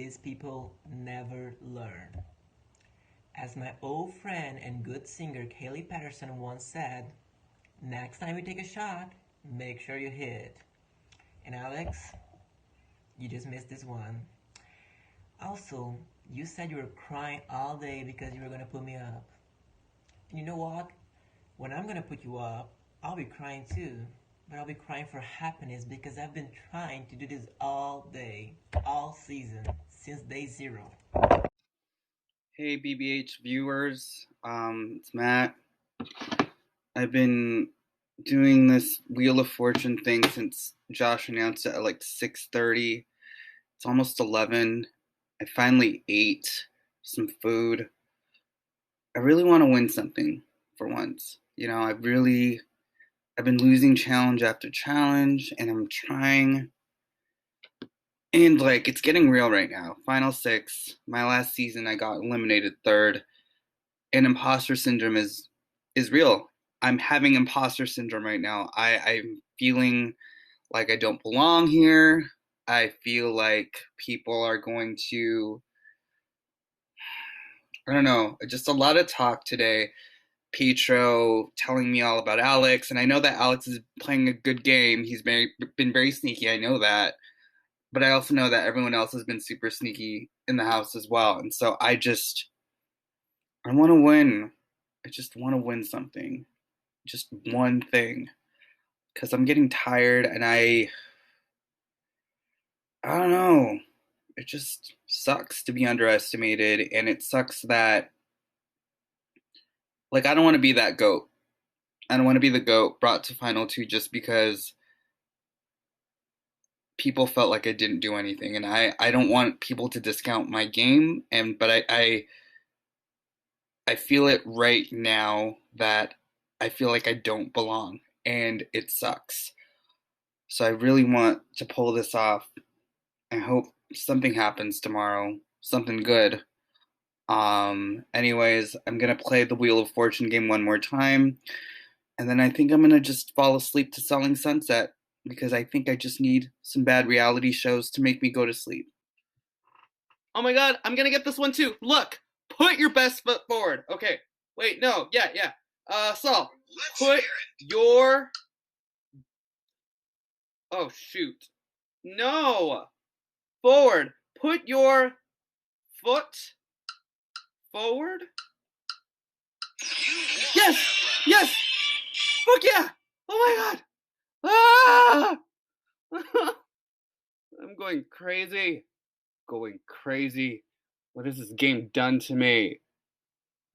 these people never learn. As my old friend and good singer Kaylee Patterson once said, next time you take a shot, make sure you hit. And Alex, you just missed this one. Also, you said you were crying all day because you were gonna put me up. And you know what? When I'm gonna put you up, I'll be crying too. But I'll be crying for happiness because I've been trying to do this all day, all season, since day zero. Hey BBH viewers, it's Matt. I've been doing this Wheel of Fortune thing since Josh announced it at like 6:30. It's almost 11. I finally ate some food. I really want to win something for once. I've been losing challenge after challenge, and I'm trying. And it's getting real right now. Final six. My last season, I got eliminated third, and imposter syndrome is real. I'm having imposter syndrome right now. I'm feeling like I don't belong here. I feel like people are going to, I don't know, just a lot of talk today. PIETRO telling me all about Alex, and I know that Alex is playing a good game. He's been very sneaky, I know that. But I also know that everyone else has been super sneaky in the house as well. And so I want to win. I just want to win something. Just one thing. Because I'm getting tired, and I don't know. It just sucks to be underestimated, and it sucks that, I don't want to be that GOAT. I don't want to be the GOAT brought to Final Two just because people felt like I didn't do anything, and I don't want people to discount my game, but I feel it right now that I feel like I don't belong, and it sucks. So I really want to pull this off. I hope something happens tomorrow, something good. Anyways, I'm gonna play the Wheel of Fortune game one more time, and then I think I'm gonna just fall asleep to Selling Sunset because I think I just need some bad reality shows to make me go to sleep. Oh my god, I'm gonna get this one too. Look, put your best foot forward. Okay, wait, no, yeah. Saul, put your. Oh shoot, no, forward. Put your foot forward. Yes. Fuck yeah! Oh my god! Ah! I'm going crazy. What has this game done to me?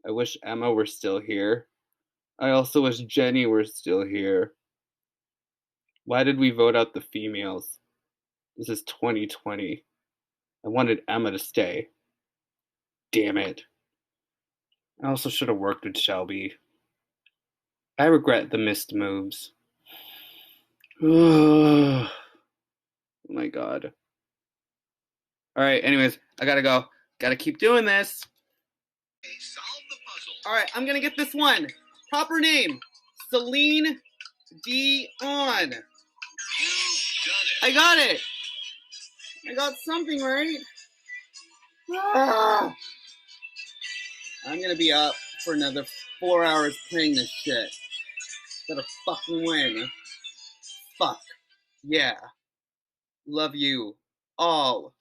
I wish Emma were still here. I also wish Jenny were still here. Why did we vote out the females? This is 2020. I wanted Emma to stay. Damn it. I also should have worked with Shelby. I regret the missed moves. Oh my god. Alright, anyways, I gotta go. Gotta keep doing this. Alright, I'm gonna get this one. Proper name, Celine Dion. I got it. I got something right. Ah! I'm gonna be up for another 4 hours playing this shit. Gotta fucking win. Fuck. Yeah. Love you. All.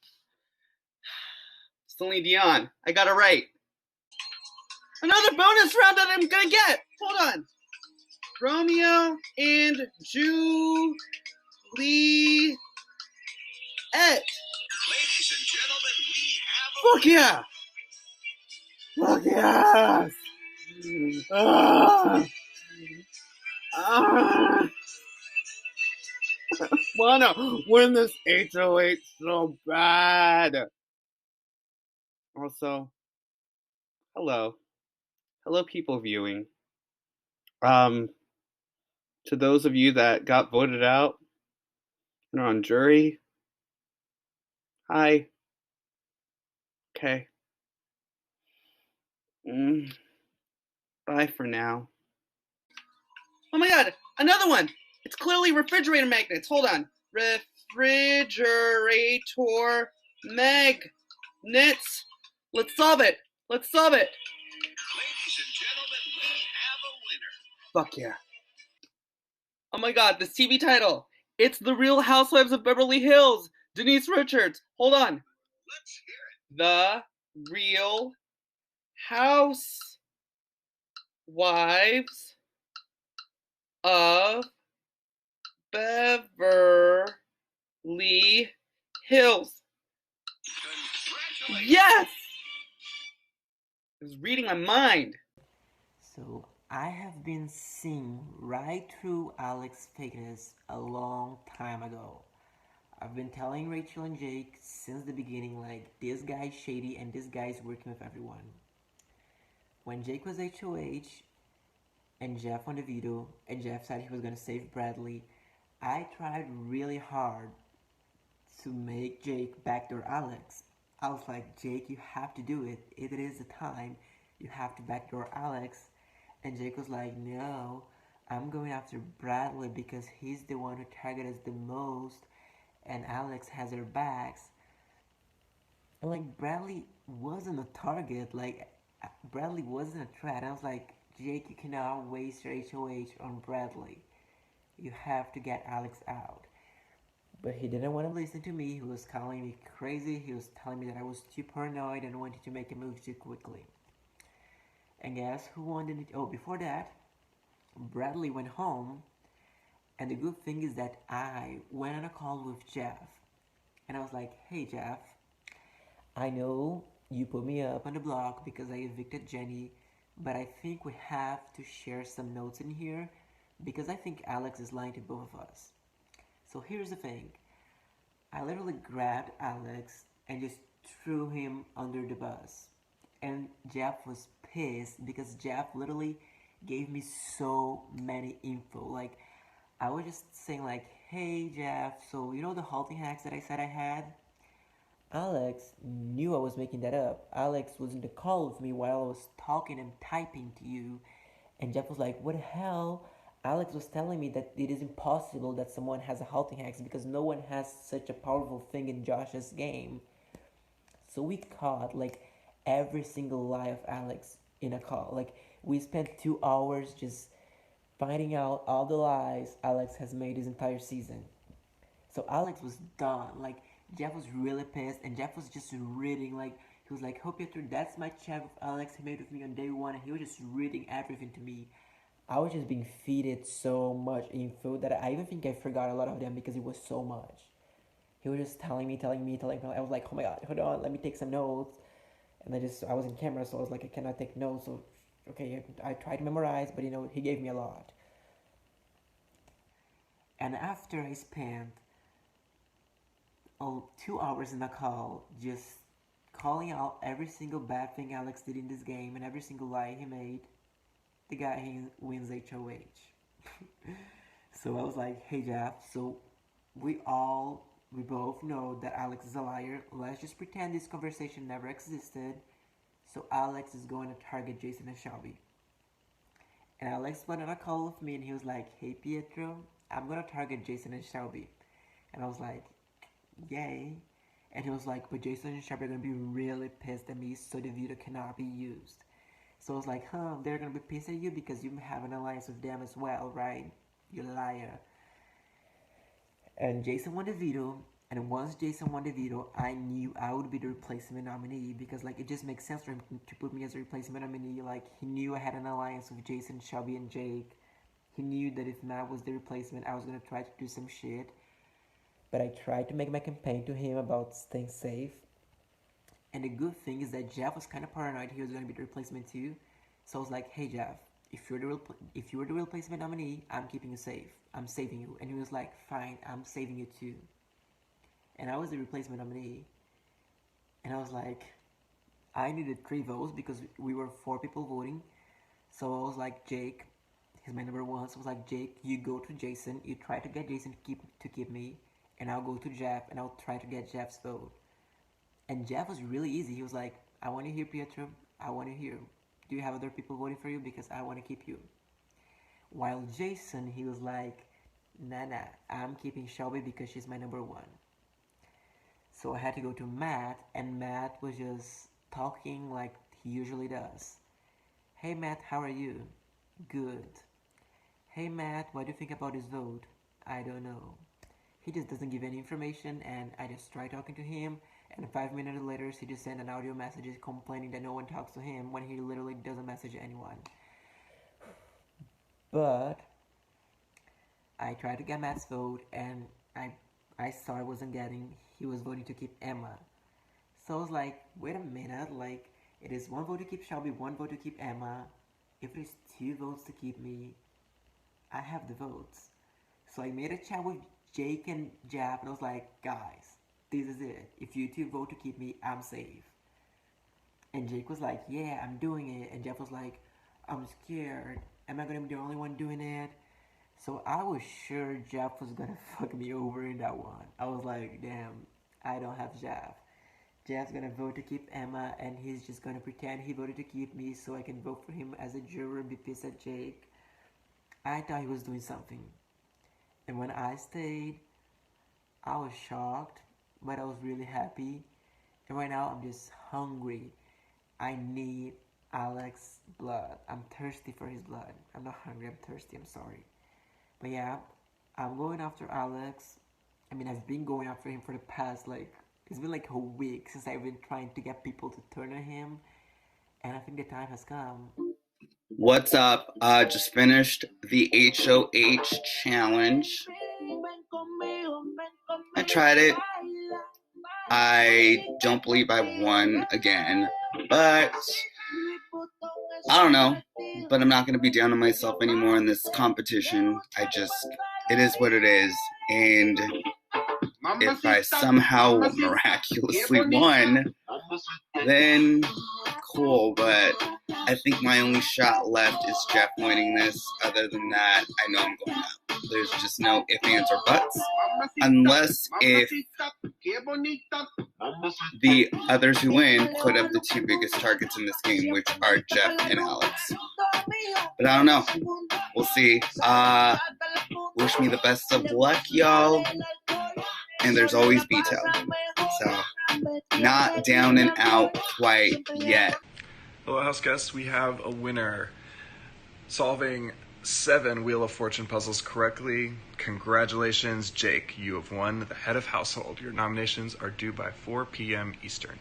Celine Dion. I got it right. Another bonus round that I'm gonna get. Hold on. Romeo and Juliet. Ladies and gentlemen, we have Fuck yeah! Fuck yes! Wanna win this HOH so bad. Also, hello people viewing. To those of you that got voted out and are on jury, hi. Okay. Bye for now. Oh my god, another one! It's clearly refrigerator magnets. Hold on. Refrigerator magnet. Nits, let's solve it. Let's solve it. Ladies and gentlemen, we have a winner. Fuck yeah. Oh my god, this TV title. It's The Real Housewives of Beverly Hills. Denise Richards. Hold on. Let's hear it. The Real Housewives of Beverly Hills. Congratulations. Yes! It was reading my mind. So I have been seeing right through Alex's fakeness a long time ago. I've been telling Rachel and Jake since the beginning, like, this guy's shady and this guy's working with everyone. When Jake was HOH and Jeff on the veto, and Jeff said he was gonna save Bradley, I tried really hard to make Jake backdoor Alex. I was like, Jake, you have to do it. It is the time. You have to backdoor Alex. And Jake was like, no, I'm going after Bradley because he's the one who targeted us the most and Alex has her backs. And like, Bradley wasn't a target. Like, Bradley wasn't a threat. I was like, Jake, you cannot waste your HOH on Bradley. You have to get Alex out. But he didn't want to listen to me. He was calling me crazy. He was telling me that I was too paranoid and wanted to make a move too quickly. And guess who wanted it? Oh, before that, Bradley went home. And the good thing is that I went on a call with Jeff. And I was like, hey, Jeff, I know you put me up on the block because I evicted Jenny, but I think we have to share some notes in here because I think Alex is lying to both of us. So here's the thing. I literally grabbed Alex and just threw him under the bus. And Jeff was pissed because Jeff literally gave me so many info. Like, I was just saying like, hey Jeff, so you know the halting hacks that I said I had? Alex knew I was making that up. Alex was in the call with me while I was talking and typing to you. And Jeff was like, what the hell? Alex was telling me that it is impossible that someone has a halting hacks because no one has such a powerful thing in Josh's game. So we caught like every single lie of Alex in a call. Like, we spent 2 hours just finding out all the lies Alex has made his entire season. So Alex was done. Like, Jeff was really pissed, and Jeff was just reading. Like, he was like, "Oh, Pietro, that's my chat with Alex. He made with me on day one," and he was just reading everything to me. I was just being feeded so much info that I even think I forgot a lot of them because it was so much. He was just telling me. I was like, "Oh my god, hold on, let me take some notes." And I was in camera, so I was like, I cannot take notes. So, okay, I tried to memorize, but he gave me a lot. And after I spent 2 hours in a call just calling out every single bad thing Alex did in this game and every single lie he made, the guy wins HOH. So I was like, hey Jeff, so we both know that Alex is a liar. Let's just pretend this conversation never existed. So Alex is going to target Jason and Shelby. And Alex went on a call with me and he was like, hey Pietro, I'm going to target Jason and Shelby. And I was like, yay. And he was like, but Jason and Shelby are going to be really pissed at me, so the veto cannot be used. So I was like, they're going to be pissed at you because you have an alliance with them as well, right? You liar. And Jason won the veto. And once Jason won the veto, I knew I would be the replacement nominee because, like, it just makes sense for him to put me as a replacement nominee. Like, he knew I had an alliance with Jason, Shelby, and Jake. He knew that if Matt was the replacement, I was going to try to do some shit. But I tried to make my campaign to him about staying safe. And the good thing is that Jeff was kind of paranoid he was going to be the replacement too. So I was like, hey Jeff, if you're the replacement nominee, I'm keeping you safe. I'm saving you. And he was like, fine, I'm saving you too. And I was the replacement nominee. And I was like, I needed 3 votes because we were 4 people voting. So I was like, Jake, he's my number 1. So I was like, Jake, you go to Jason. You try to get Jason to keep me. And I'll go to Jeff and I'll try to get Jeff's vote. And Jeff was really easy. He was like, I want to hear Pietro. I want to hear. Do you have other people voting for you? Because I want to keep you. While Jason, he was like, nah, I'm keeping Shelby because she's my number 1. So I had to go to Matt, and Matt was just talking like he usually does. Hey Matt, how are you? Good. Hey Matt, what do you think about this vote? I don't know. He just doesn't give any information, and I just try talking to him, and 5 minutes later he just sent an audio message complaining that no one talks to him when he literally doesn't message anyone. But I tried to get Matt's vote, and I saw I wasn't getting. He was voting to keep Emma. So I was like, wait a minute, like, it is one vote to keep Shelby, one vote to keep Emma. If it is 2 votes to keep me, I have the votes. So I made a chat with Jake and Jeff, and I was like, guys, this is it. If you 2 vote to keep me, I'm safe. And Jake was like, yeah, I'm doing it. And Jeff was like, I'm scared. Am I gonna be the only one doing it? So I was sure Jeff was gonna fuck me over in that one. I was like, damn, I don't have Jeff. Jeff's gonna vote to keep Emma, and he's just gonna pretend he voted to keep me so I can vote for him as a juror and be pissed at Jake. I thought he was doing something. And when I stayed, I was shocked, but I was really happy. And right now, I'm just hungry. I need Alex's blood. I'm thirsty for his blood. I'm not hungry, I'm thirsty, I'm sorry. But yeah, I'm going after Alex. I mean, I've been going after him for the past, like, it's been like a week since I've been trying to get people to turn on him. And I think the time has come. What's up? Just finished the HOH challenge. I tried it. I don't believe I won again, but I don't know. But I'm not going to be down on myself anymore in this competition. It is what it is. And if I somehow miraculously won, then cool. But I think my only shot left is Jeff winning this. Other than that, I know I'm going out. There's just no ifs, ands, or buts. Unless if the others who win put up the 2 biggest targets in this game, which are Jeff and Alex. But I don't know. We'll see. Wish me the best of luck, y'all. And there's always veto. So, not down and out quite yet. Hello, house guests. We have a winner. Solving 7 Wheel of Fortune puzzles correctly. Congratulations, Jake. You have won the head of household. Your nominations are due by 4 p.m. Eastern.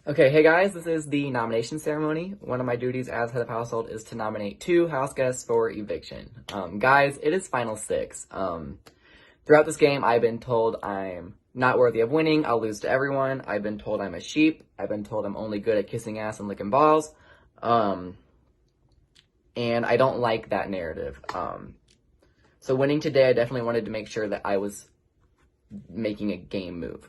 Okay, hey guys, this is the nomination ceremony. One of my duties as head of household is to nominate 2 house guests for eviction. Guys, it is final 6. Throughout this game, I've been told I'm not worthy of winning. I'll lose to everyone. I've been told I'm a sheep. I've been told I'm only good at kissing ass and licking balls. And I don't like that narrative. So winning today, I definitely wanted to make sure that I was making a game move.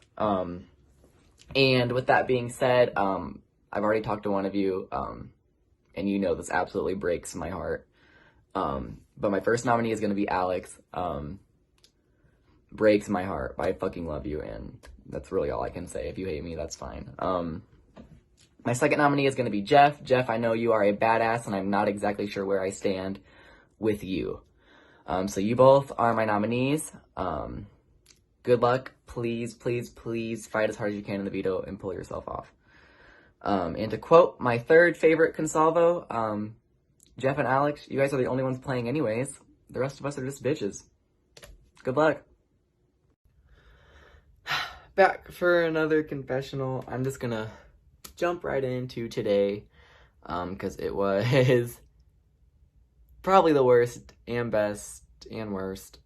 And with that being said, I've already talked to one of you, and you know this absolutely breaks my heart. But my first nominee is going to be Alex. Breaks my heart. I fucking love you, and that's really all I can say. If you hate me, that's fine. My second nominee is going to be Jeff. Jeff, I know you are a badass, and I'm not exactly sure where I stand with you. So you both are my nominees. Good luck. Please, please, please fight as hard as you can in the veto and pull yourself off. And to quote my third favorite consalvo, Jeff and Alex, you guys are the only ones playing anyways. The rest of us are just bitches. Good luck. Back for another confessional. I'm just gonna jump right into today, because it was probably the worst and best and worst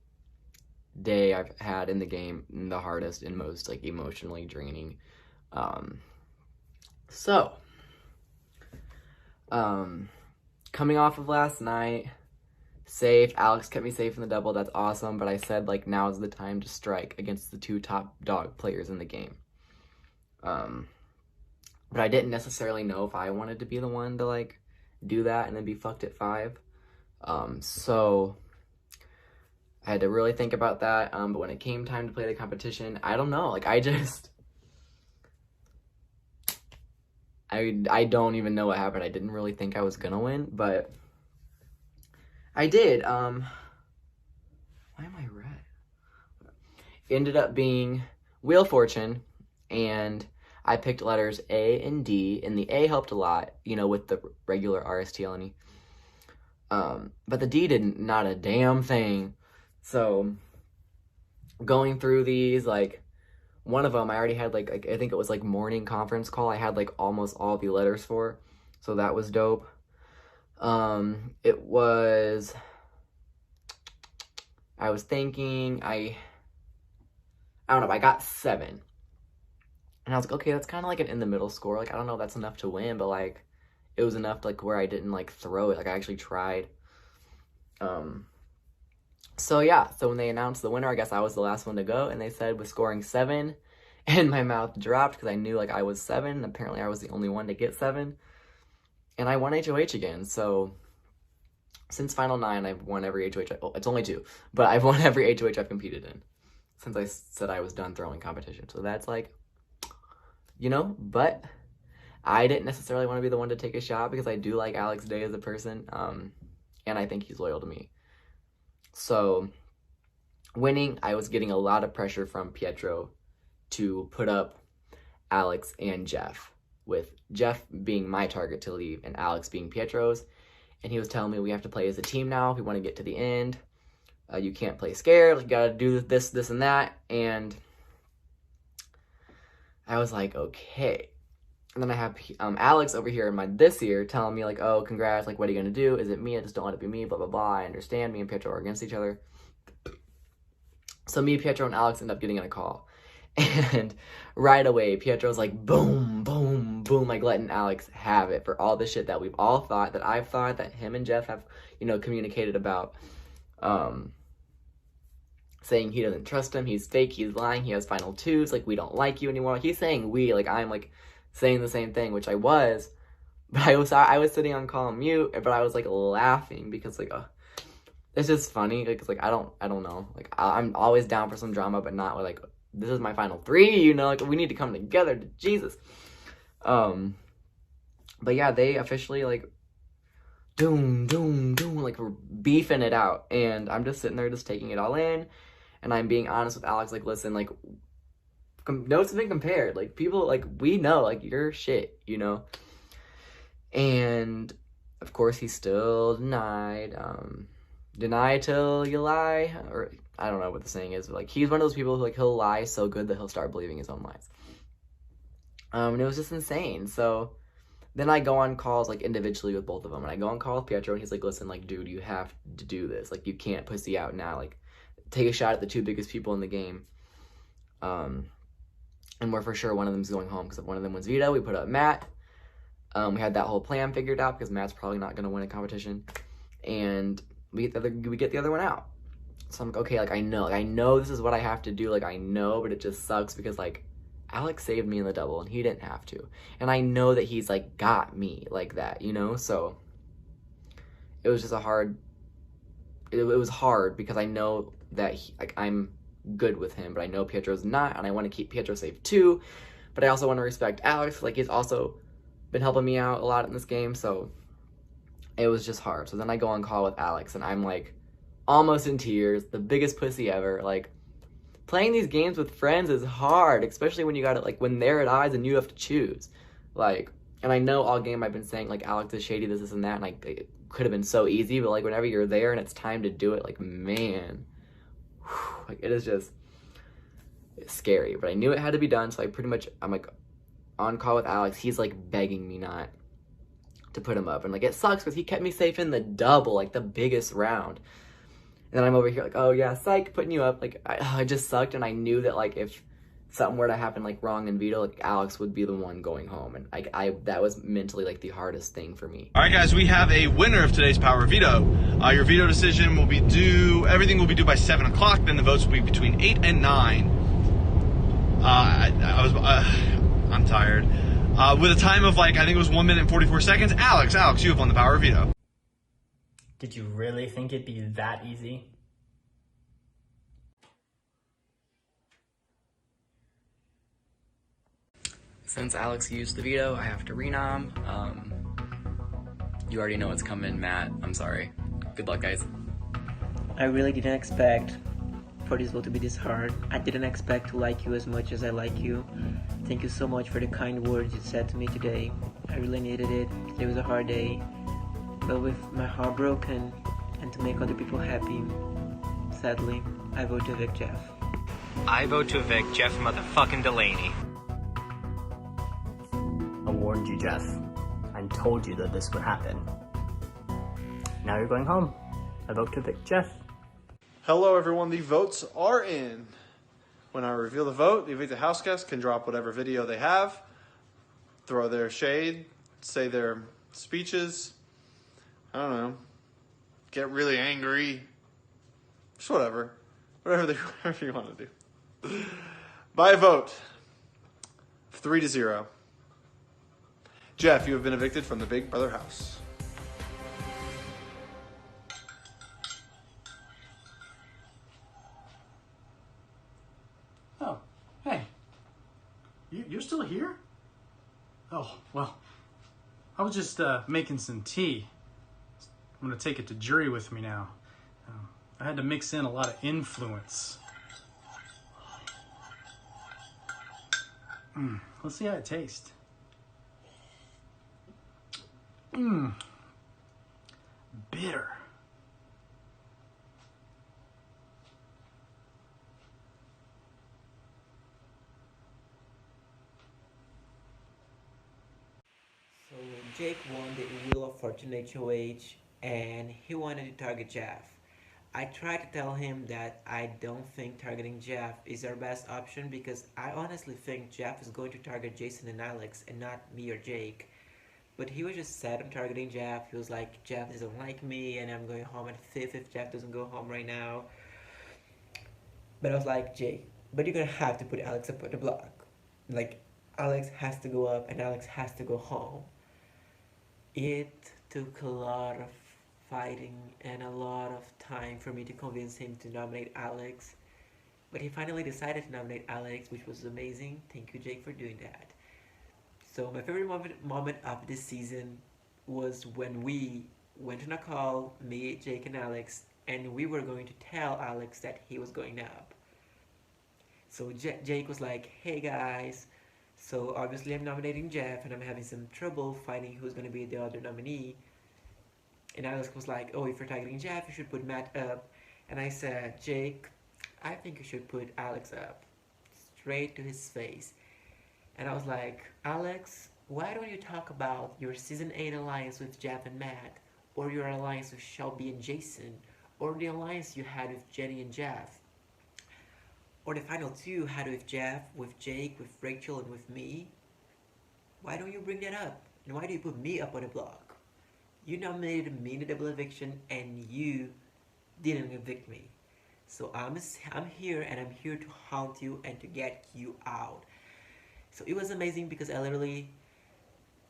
day I've had in the game, and the hardest and most like emotionally draining. Coming off of last night, safe. Alex kept me safe in the double. That's awesome. But I said, like, now is the time to strike against the 2 top dog players in the game. But I didn't necessarily know if I wanted to be the one to, like, do that and then be fucked at 5. So I had to really think about that. But when it came time to play the competition, I don't know. Like, I don't even know what happened. I didn't really think I was gonna win, but I did. Why am I red? Ended up being Wheel of Fortune, and I picked letters A and D, and the A helped a lot, you know, with the regular RSTLNE. But the D didn't, not a damn thing. So going through these, like, one of them I already had, like I think it was like morning conference call. I had like almost all the letters for, so that was dope. It was, I was thinking, I don't know, I got 7. And I was like, okay, that's kind of like an in the middle score. Like, I don't know if that's enough to win, but like, it was enough to, like, where I didn't like throw it. Like, I actually tried. So yeah, so when they announced the winner, I guess I was the last one to go, and they said with scoring 7, and my mouth dropped because I knew like I was 7, and apparently I was the only one to get 7, and I won HOH again. So since Final 9, I've won every HOH, oh, it's only 2, but I've won every HOH I've competed in since I said I was done throwing competition. So that's like, you know, but I didn't necessarily want to be the one to take a shot because I do like Alex Day as a person, and I think he's loyal to me. So, winning, I was getting a lot of pressure from Pietro to put up Alex and Jeff, with Jeff being my target to leave and Alex being Pietro's. And he was telling me we have to play as a team now if we want to get to the end. You can't play scared, you gotta do this, this, and that. And I was like, okay. And then I have Alex over here in this year telling me like, oh, congrats, like, what are you going to do? Is it me? I just don't want it to be me, blah, blah, blah. I understand. Me and Pietro are against each other. So me, Pietro, and Alex end up getting in a call. And right away, Pietro's like, boom, boom, boom, like letting Alex have it for all the shit that we've all thought, that I've thought, that him and Jeff have, you know, communicated about. Saying he doesn't trust him, he's fake, he's lying, he has final 2s, like, we don't like you anymore. He's saying we, like, I'm like saying the same thing, which I was, but I was sitting on call and mute, but I was like laughing because like, it's just funny, because like, I don't know, like, I'm always down for some drama, but not like, this is my final 3, you know, like, we need to come together, Jesus. But yeah, they officially like, doom, like, we're beefing it out, and I'm just sitting there just taking it all in, and I'm being honest with Alex, like, listen, like, notes have been compared, like, people, like, we know, like, you're shit, you know. And of course he still denied, deny till you lie, or I don't know what the saying is, but like, he's one of those people who, like, he'll lie so good that he'll start believing his own lies. And it was just insane. So then I go on calls, like, individually with both of them, and I go on call with Pietro, and he's like, listen, like, dude, you have to do this, like, you can't pussy out now, like, take a shot at the 2 biggest people in the game. And we're for sure one of them's going home, because if one of them wins veto, we put up Matt. We had that whole plan figured out, because Matt's probably not going to win a competition, and we get the other one out. So I'm like, okay, like, I know this is what I have to do, like, I know, but it just sucks, because, like, Alex saved me in the double, and he didn't have to, and I know that he's, like, got me like that, you know. So it was just it was hard, because I know that like, I'm good with him, but I know Pietro's not, and I want to keep Pietro safe too, but I also want to respect Alex, like, he's also been helping me out a lot in this game, so it was just hard. So then I go on call with Alex, and I'm like almost in tears, the biggest pussy ever. Like, playing these games with friends is hard, especially when you got it, like, when they're at odds and you have to choose, like, and I know all game I've been saying, like, Alex is shady, this and that, and like, it could have been so easy, but like, whenever you're there and it's time to do it, like, man, like, it is just, it's scary. But I knew it had to be done, so I'm like on call with Alex. He's like begging me not to put him up, and like, it sucks because he kept me safe in the double, like the biggest round, and then I'm over here like, oh yeah, psych, putting you up. Like, I just sucked, and I knew that like if something were to happen like wrong in veto, like, Alex would be the one going home, and I that was mentally like the hardest thing for me. All right, guys, we have a winner of today's Power Veto. Your veto decision will be due, everything will be due by 7 o'clock, then the votes will be between 8 and 9. I'm tired. With a time of like, I think it was 1 minute and 44 seconds. Alex, you have won the Power Veto. Did you really think it'd be that easy? Since Alex used the veto, I have to renom. You already know what's coming, Matt. I'm sorry. Good luck, guys. I really didn't expect for this vote to be this hard. I didn't expect to like you as much as I like you. Thank you so much for the kind words you said to me today. I really needed it. It was a hard day. But with my heart broken and to make other people happy, sadly, I vote to evict Jeff. I vote to evict Jeff motherfucking Delaney. I warned you, Jeff. I told you that this would happen. Now you're going home. I vote to evict Jeff. Hello everyone, the votes are in. When I reveal the vote, the evicted house guests can drop whatever video they have, throw their shade, say their speeches, I don't know, get really angry, just whatever you want to do. By a vote, 3-0. Jeff, you have been evicted from the Big Brother house. Oh, hey. You're still here? Oh, well, I was just making some tea. I'm going to take it to jury with me now. I had to mix in a lot of influence. Let's see how it tastes. Bitter. So Jake won the Wheel of Fortune HOH and he wanted to target Jeff. I tried to tell him that I don't think targeting Jeff is our best option because I honestly think Jeff is going to target Jason and Alex and not me or Jake. But he was just sad on targeting Jeff. He was like, Jeff doesn't like me and I'm going home at 5th if Jeff doesn't go home right now. But I was like, Jake, but you're gonna have to put Alex up on the block. Like, Alex has to go up and Alex has to go home. It took a lot of fighting and a lot of time for me to convince him to nominate Alex. But he finally decided to nominate Alex, which was amazing. Thank you, Jake, for doing that. So my favorite moment of this season was when we went on a call, me, Jake, and Alex, and we were going to tell Alex that he was going up. So Jake was like, hey guys, so obviously I'm nominating Jeff and I'm having some trouble finding who's going to be the other nominee. And Alex was like, oh, if you're targeting Jeff, you should put Matt up. And I said, Jake, I think you should put Alex up. Straight to his face. And I was like, Alex, why don't you talk about your Season 8 alliance with Jeff and Matt? Or your alliance with Shelby and Jason? Or the alliance you had with Jenny and Jeff? Or the final two you had with Jeff, with Jake, with Rachel, and with me? Why don't you bring that up? And why do you put me up on the block? You nominated me in the double eviction and you didn't evict me. So I'm here and I'm here to haunt you and to get you out. So it was amazing because I literally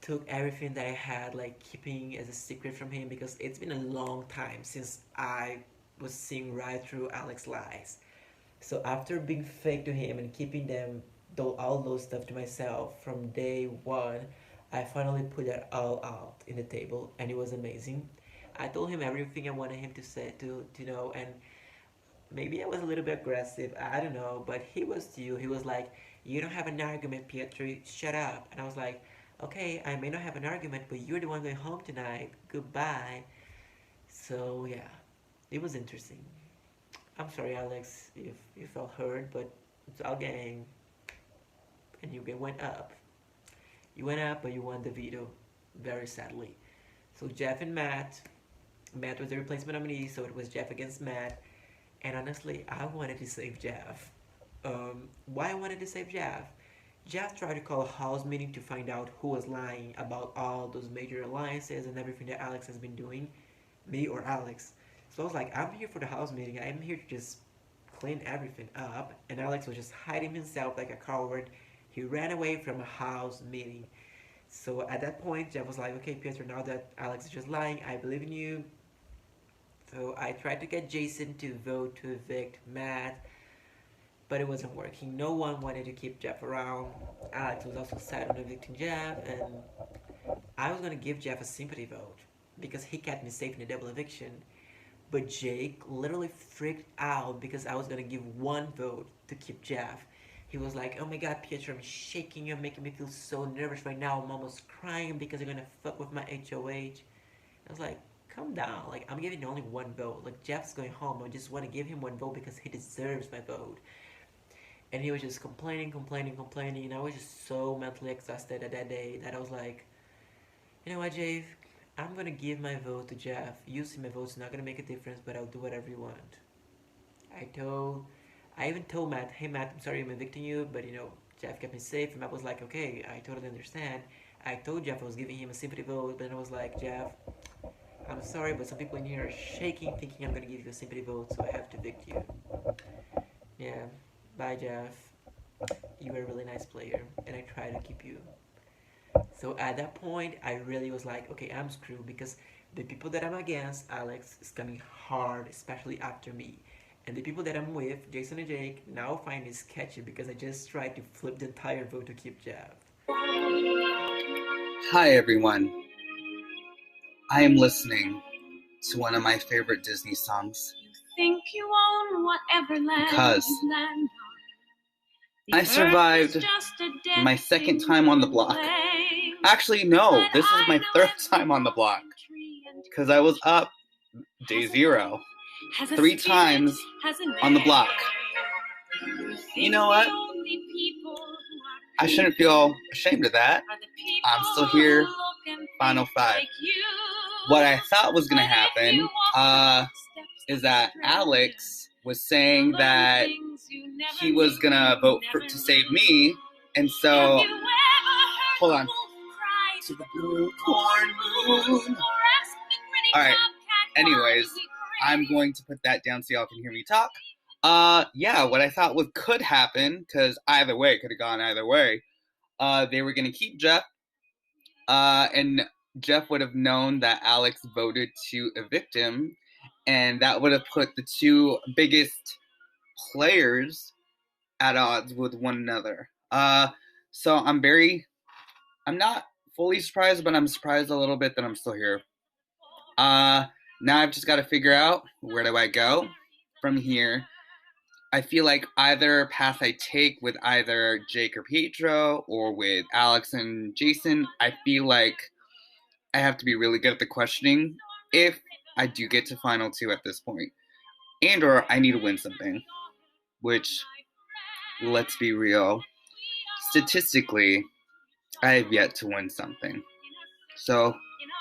took everything that I had, like keeping as a secret from him, because it's been a long time since I was seeing right through Alex's lies. So after being fake to him and keeping them, all those stuff to myself from day one, I finally put that all out in the table and it was amazing. I told him everything I wanted him to say, to know, and maybe I was a little bit aggressive, I don't know, but he was too. He was like, you don't have an argument, Pietro, shut up. And I was like, okay, I may not have an argument, but you're the one going home tonight, goodbye. So yeah, it was interesting. I'm sorry, Alex, if you felt hurt, but it's our game. And you went up. You went up, but you won the veto, very sadly. So Jeff and Matt was the replacement nominee, so it was Jeff against Matt. And honestly, I wanted to save Jeff. Why I wanted to save Jeff? Jeff tried to call a house meeting to find out who was lying about all those major alliances and everything that Alex has been doing, me or Alex. So I was like, I'm here for the house meeting. I'm here to just clean everything up. And Alex was just hiding himself like a coward. He ran away from a house meeting. So at that point, Jeff was like, okay, Pietro, now that Alex is just lying, I believe in you. So I tried to get Jason to vote to evict Matt, but it wasn't working. No one wanted to keep Jeff around. Alex was also sad on evicting Jeff, and I was going to give Jeff a sympathy vote because he kept me safe in the double eviction. But Jake literally freaked out because I was gonna give one vote to keep Jeff. He was like, "Oh my God, Pietro, I'm shaking. You're making me feel so nervous right now. I'm almost crying because you're gonna fuck with my HOH." I was like, "Calm down. Like, I'm giving only one vote. Like, Jeff's going home. I just want to give him one vote because he deserves my vote." And he was just complaining, and I was just so mentally exhausted at that day that I was like, "You know what, Jave? I'm gonna give my vote to Jeff. Using my vote's not gonna make a difference, but I'll do whatever you want." I even told Matt, "Hey Matt, I'm sorry I'm evicting you, but Jeff kept me safe." And Matt was like, "Okay, I totally understand." I told Jeff I was giving him a sympathy vote, but then I was like, "Jeff, I'm sorry, but some people in here are shaking, thinking I'm gonna give you a sympathy vote, so I have to evict you." Yeah, bye Jeff. You were a really nice player, and I tried to keep you. So at that point, I really was like, okay, I'm screwed because the people that I'm against, Alex, is coming hard, especially after me. And the people that I'm with, Jason and Jake, now find me sketchy because I just tried to flip the entire vote to keep Jeff. Hi everyone. I am listening to one of my favorite Disney songs. Think you own whatever land Because you land on. I survived my second time on the block. Actually, no, this is my third time on the block. Because I was up day 0. 3 times on the block. You know what? I shouldn't feel ashamed of that. I'm still here, final 5. What I thought was going to happen is that Alex was saying that he was going to vote to save me. And so, hold on. To the blue corn moon. Alright, anyways, I'm going to put that down so y'all can hear me talk. Yeah, what I thought could happen, because either way, it could have gone either way. They were going to keep Jeff, and Jeff would have known that Alex voted to evict him, and that would have put the 2 biggest players at odds with one another. So I'm not fully surprised, but I'm surprised a little bit that I'm still here. Now I've just got to figure out, where do I go from here? I feel like either path I take with either Jake or Pietro or with Alex and Jason, I feel like I have to be really good at the questioning if I do get to final 2 at this point. And or I need to win something. Which, let's be real, statistically, I have yet to win something. So,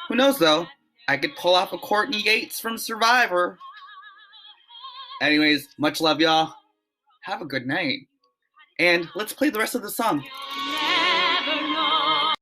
who knows though? I could pull off a Courtney Yates from Survivor. Anyways, much love y'all. Have a good night. And let's play the rest of the song. Never know.